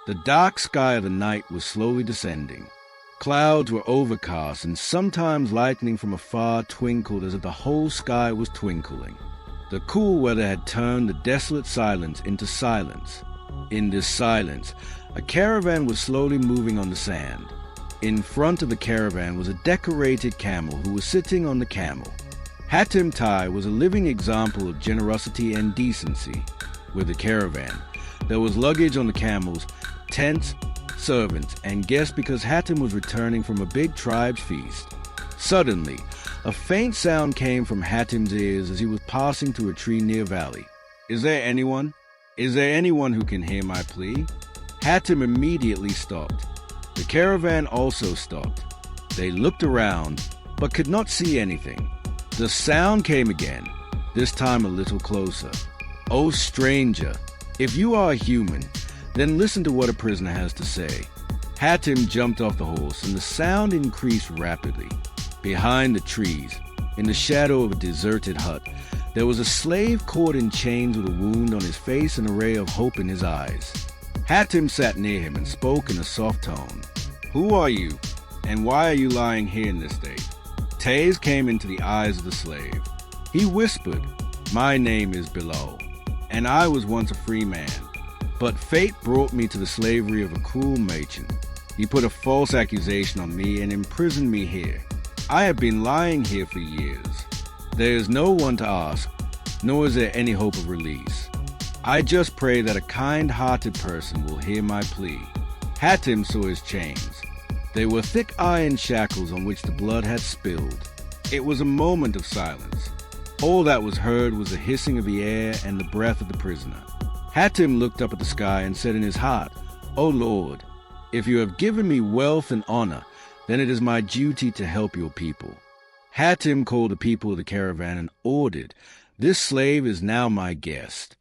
The dark sky of the night was slowly descending. Clouds were overcast, and sometimes lightning from afar twinkled as if the whole sky was twinkling. The cool weather had turned the desolate silence into silence. In this silence, a caravan was slowly moving on the sand. In front of the caravan was a decorated camel who was sitting on the camel. Hatim Tai was a living example of generosity and decency. With the caravan, there was luggage on the camels, tents, servants, and guests because Hatim was returning from a big tribe's feast. Suddenly, a faint sound came from Hatim's ears as he was passing through a tree near valley. "Is there anyone? Is there anyone who can hear my plea?" Hatim immediately stopped. The caravan also stopped. They looked around, but could not see anything. The sound came again, this time a little closer. "O stranger, if you are a human, then listen to what a prisoner has to say." Hatim jumped off the horse, and the sound increased rapidly. Behind the trees, in the shadow of a deserted hut, there was a slave caught in chains with a wound on his face and a ray of hope in his eyes. Hatim sat near him and spoke in a soft tone. "Who are you, and why are you lying here in this state?" Tears came into the eyes of the slave. He whispered, "My name is Below, and I was once a free man. But fate brought me to the slavery of a cruel merchant. He put a false accusation on me and imprisoned me here. I have been lying here for years. There is no one to ask, nor is there any hope of release. I just pray that a kind-hearted person will hear my plea." Hatim saw his chains. They were thick iron shackles on which the blood had spilled. It was a moment of silence. All that was heard was the hissing of the air and the breath of the prisoner. Hatim looked up at the sky and said in his heart, "O Lord, if you have given me wealth and honor, then it is my duty to help your people." Hatim called the people of the caravan and ordered, "This slave is now my guest.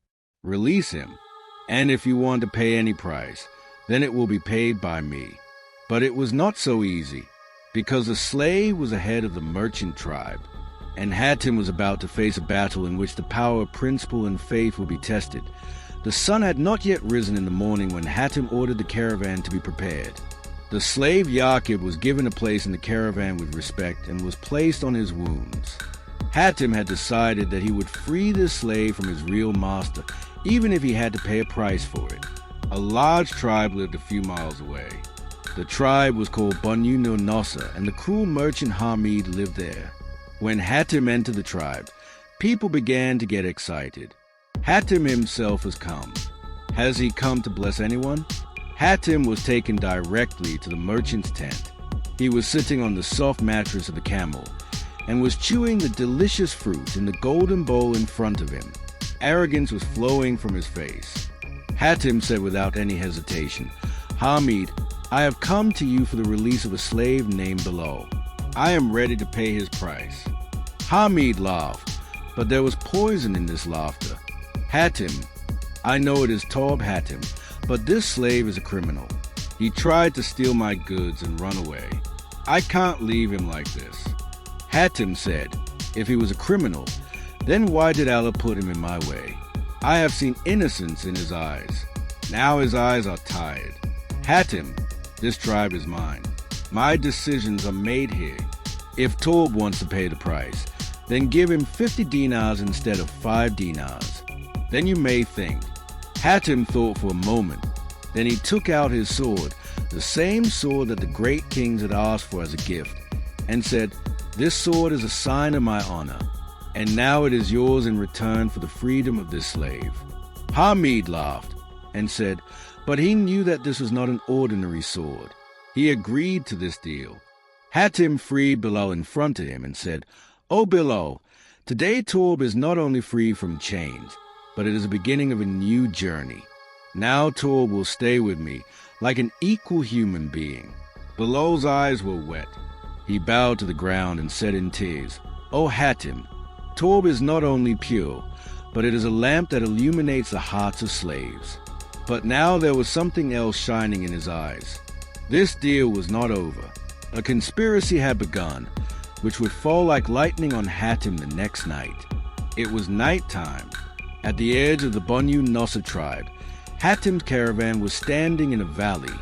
Release him, and if you want to pay any price, then it will be paid by me." But it was not so easy, because the slave was the head of the merchant tribe, and Hatim was about to face a battle in which the power of principle and faith would be tested. The sun had not yet risen in the morning when Hatim ordered the caravan to be prepared. The slave Yaqub was given a place in the caravan with respect and was placed on his wounds. Hatim had decided that he would free this slave from his real master, even if he had to pay a price for it. A large tribe lived a few miles away. The tribe was called Banu Nosa, and the cruel merchant Hamid lived there. When Hatim entered the tribe, people began to get excited. Hatim himself has come. Has he come to bless anyone? Hatim was taken directly to the merchant's tent. He was sitting on the soft mattress of the camel and was chewing the delicious fruit in the golden bowl in front of him. Arrogance was flowing from his face. Hatim said without any hesitation, "Hamid, I have come to you for the release of a slave named Below. I am ready to pay his price." Hamid laughed, but there was poison in this laughter. "Hatim, I know it is Taub Hatim, but this slave is a criminal. He tried to steal my goods and run away. I can't leave him like this." Hatim said, "If he was a criminal, then why did Allah put him in my way? I have seen innocence in his eyes. Now his eyes are tired. Hatim, this tribe is mine. My decisions are made here. If Taub wants to pay the price, then give him 50 dinars instead of 5 dinars. Then you may think." Hatim thought for a moment. Then he took out his sword, the same sword that the great kings had asked for as a gift, and said, "This sword is a sign of my honor, and now it is yours in return for the freedom of this slave." Hamid laughed and said, but he knew that this was not an ordinary sword. He agreed to this deal. Hatim freed Bilal in front of him and said, "O Bilal, today Taub is not only free from chains, but it is the beginning of a new journey. Now Taub will stay with me like an equal human being." Bilal's eyes were wet. He bowed to the ground and said in tears, "O Hatim, Taub is not only pure, but it is a lamp that illuminates the hearts of slaves." But now there was something else shining in his eyes. This deal was not over. A conspiracy had begun, which would fall like lightning on Hatim the next night. It was night time. At the edge of the Banu Nosa tribe, Hatim's caravan was standing in a valley.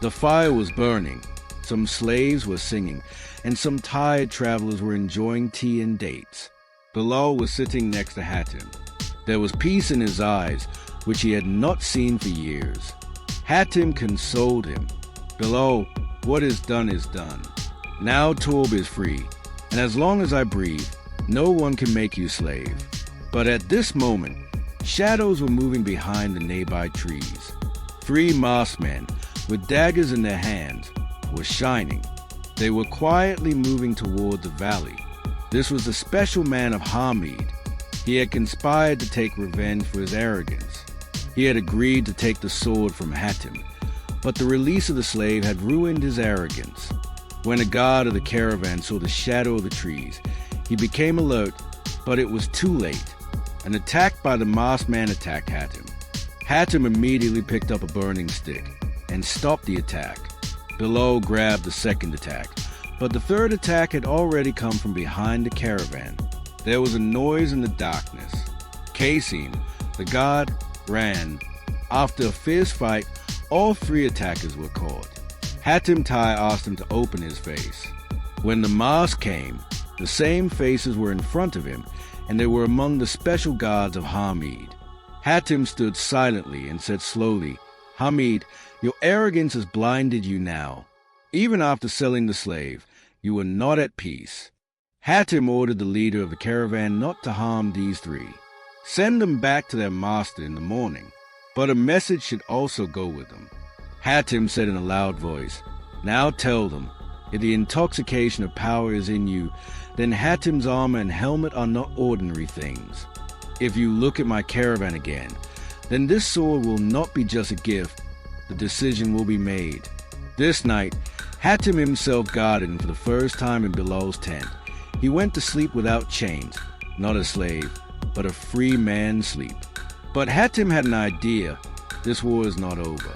The fire was burning, some slaves were singing, and some tired travelers were enjoying tea and dates. Bilal was sitting next to Hatim. There was peace in his eyes, which he had not seen for years. Hatim consoled him. "Bilal, what is done is done. Now Torb is free, and as long as I breathe, no one can make you slave." But at this moment, shadows were moving behind the nearby trees. 3 masked men, with daggers in their hands, were shining. They were quietly moving toward the valley. This was the special man of Hamid. He had conspired to take revenge for his arrogance. He had agreed to take the sword from Hatim, but the release of the slave had ruined his arrogance. When a guard of the caravan saw the shadow of the trees, he became alert, but it was too late. An attack by the masked man attacked Hatim. Hatim immediately picked up a burning stick and stopped the attack. Bilal grabbed the second attack, but the third attack had already come from behind the caravan. There was a noise in the darkness. Kasim, the guard, ran. After a fierce fight, all 3 attackers were caught. Hatim Tai asked him to open his face. When the mask came, the same faces were in front of him, and they were among the special guards of Hamid. Hatim stood silently and said slowly, "Hamid, your arrogance has blinded you now. Even after selling the slave, you were not at peace." Hatim ordered the leader of the caravan not to harm these 3. Send them back to their master in the morning, but a message should also go with them. Hatim said in a loud voice, "Now tell them, if the intoxication of power is in you, then Hatim's armor and helmet are not ordinary things. If you look at my caravan again, then this sword will not be just a gift. The decision will be made." This night, Hatim himself guarded him for the first time in Bilal's tent. He went to sleep without chains, not a slave, but a free man's sleep. But Hatim had an idea. This war is not over.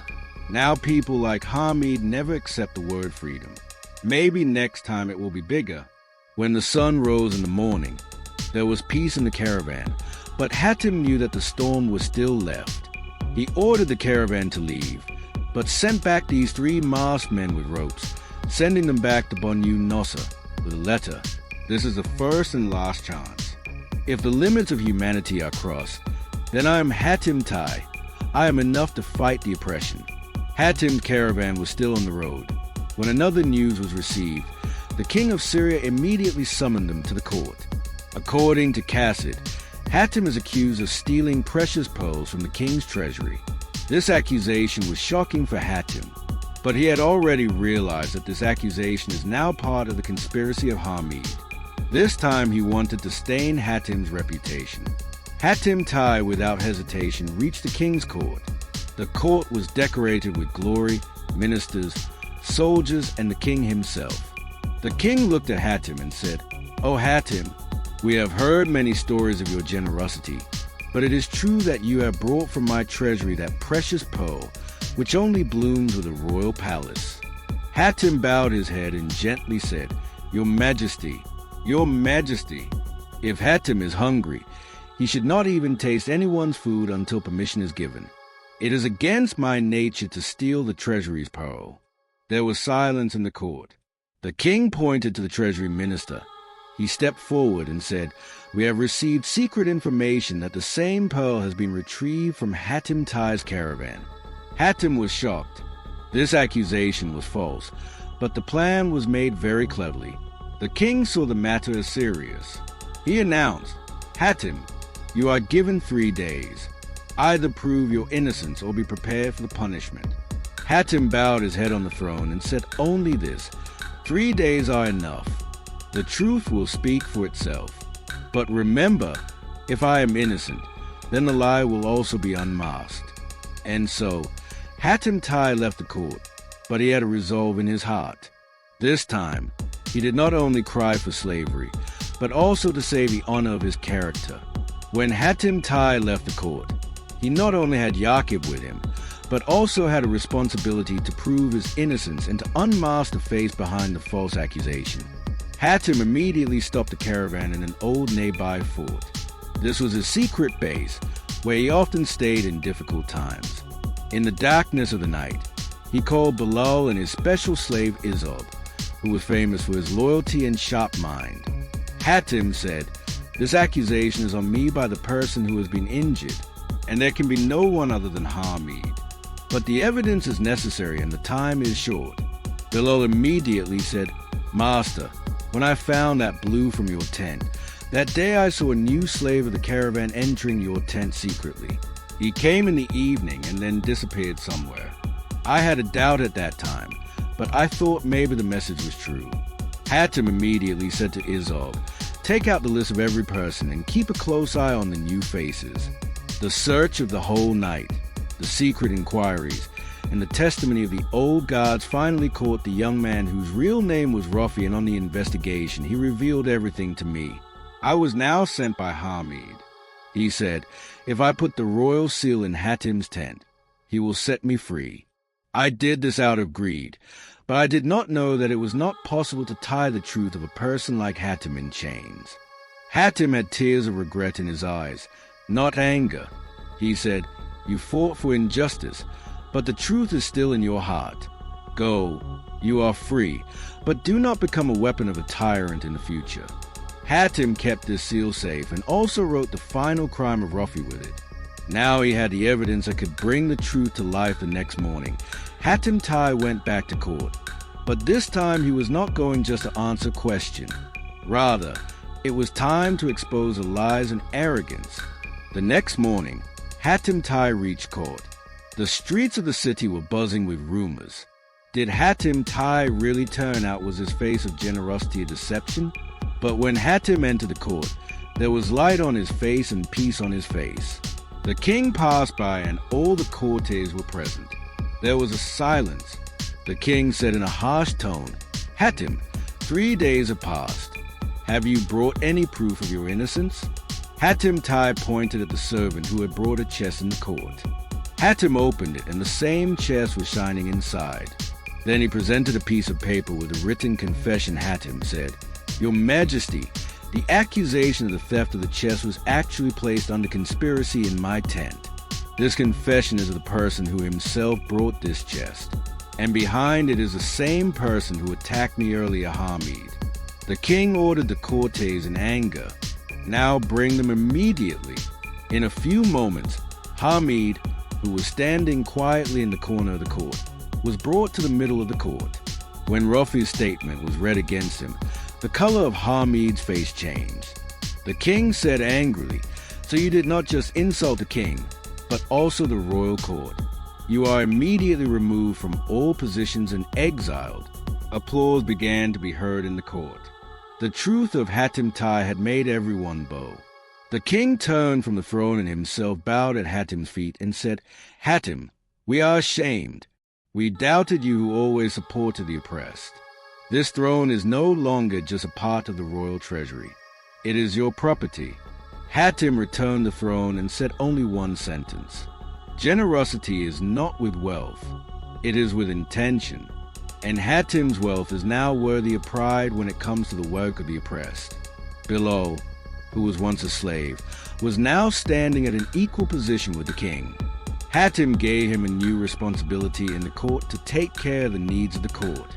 Now people like Hamid never accept the word freedom. Maybe next time it will be bigger. When the sun rose in the morning, there was peace in the caravan, but Hatim knew that the storm was still left. He ordered the caravan to leave, but sent back these 3 masked men with ropes, sending them back to Banu Nosser with a letter. "This is the first and last chance. If the limits of humanity are crossed, then I am Hatim Tai. I am enough to fight the oppression." Hatim's caravan was still on the road. When another news was received, the king of Syria immediately summoned them to the court. According to Cassid, Hatim is accused of stealing precious pearls from the king's treasury. This accusation was shocking for Hatim, but he had already realized that this accusation is now part of the conspiracy of Hamid. This time he wanted to stain Hatim's reputation. Hatim Tai, without hesitation, reached the king's court. The court was decorated with glory, ministers, soldiers, and the king himself. The king looked at Hatim and said, "O Hatim, we have heard many stories of your generosity, but it is true that you have brought from my treasury that precious pearl, which only blooms with a royal palace." Hatim bowed his head and gently said, Your Majesty, if Hatim is hungry, he should not even taste anyone's food until permission is given. It is against my nature to steal the treasury's pearl." There was silence in the court. The king pointed to the treasury minister. He stepped forward and said, "We have received secret information that the same pearl has been retrieved from Hatim Tai's caravan." Hatim was shocked. This accusation was false, but the plan was made very cleverly. The king saw the matter as serious. He announced, "Hatim, you are given 3 days. Either prove your innocence or be prepared for the punishment." Hatim bowed his head on the throne and said only this, 3 days are enough. The truth will speak for itself. But remember, if I am innocent, then the lie will also be unmasked. And so, Hatim Tai left the court, but he had a resolve in his heart. This time, he did not only cry for slavery, but also to save the honor of his character. When Hatim Tai left the court, he not only had Yaqub with him, but also had a responsibility to prove his innocence and to unmask the face behind the false accusation. Hatim immediately stopped the caravan in an old nearby fort. This was his secret base, where he often stayed in difficult times. In the darkness of the night, he called Bilal and his special slave Izob, who was famous for his loyalty and sharp mind. Hatim said, "This accusation is on me by the person who has been injured, and there can be no one other than Hamid. But the evidence is necessary and the time is short." Bilal immediately said, "Master, when I found that blue from your tent, that day I saw a new slave of the caravan entering your tent secretly. He came in the evening and then disappeared somewhere. I had a doubt at that time, but I thought maybe the message was true." Hatim immediately said to Izob, "Take out the list of every person and keep a close eye on the new faces." The search of the whole night, the secret inquiries, and the testimony of the old guards finally caught the young man whose real name was Ruffy, and on the investigation he revealed everything to me. I was now sent by Hamid. He said, if I put the royal seal in Hatim's tent, he will set me free. I did this out of greed, but I did not know that it was not possible to tie the truth of a person like Hatim in chains. Hatim had tears of regret in his eyes, not anger. He said, "You fought for injustice, but the truth is still in your heart. Go, you are free, but do not become a weapon of a tyrant in the future." Hatim kept this seal safe and also wrote the final crime of Ruffy with it. Now he had the evidence that could bring the truth to life the next morning. Hatim Tai went back to court, but this time he was not going just to answer questions. Rather, it was time to expose the lies and arrogance. The next morning, Hatim Tai reached court. The streets of the city were buzzing with rumors. Did Hatim Tai really turn out was his face of generosity a deception? But when Hatim entered the court, there was light on his face and peace on his face. The king passed by and all the courtiers were present. There was a silence. The king said in a harsh tone, "Hatim, 3 days have passed. Have you brought any proof of your innocence?" Hatim Tai pointed at the servant who had brought a chest in the court. Hatim opened it and the same chest was shining inside. Then he presented a piece of paper with a written confession. Hatim said, "Your Majesty, the accusation of the theft of the chest was actually placed under conspiracy in my tent. This confession is of the person who himself brought this chest, and behind it is the same person who attacked me earlier, Hamid." The king ordered the courtiers in anger, "Now bring them immediately." In a few moments, Hamid, who was standing quietly in the corner of the court, was brought to the middle of the court. When Ruffy's statement was read against him, the color of Hamid's face changed. The king said angrily, "So you did not just insult the king, but also the royal court. You are immediately removed from all positions and exiled." Applause began to be heard in the court. The truth of Hatim Tai had made everyone bow. The king turned from the throne and himself bowed at Hatim's feet and said, "Hatim, we are ashamed. We doubted you who always supported the oppressed. This throne is no longer just a part of the royal treasury. It is your property." Hatim returned the throne and said only one sentence: "Generosity is not with wealth, it is with intention." And Hatim's wealth is now worthy of pride when it comes to the work of the oppressed. Bilal, who was once a slave, was now standing at an equal position with the king. Hatim gave him a new responsibility in the court to take care of the needs of the court.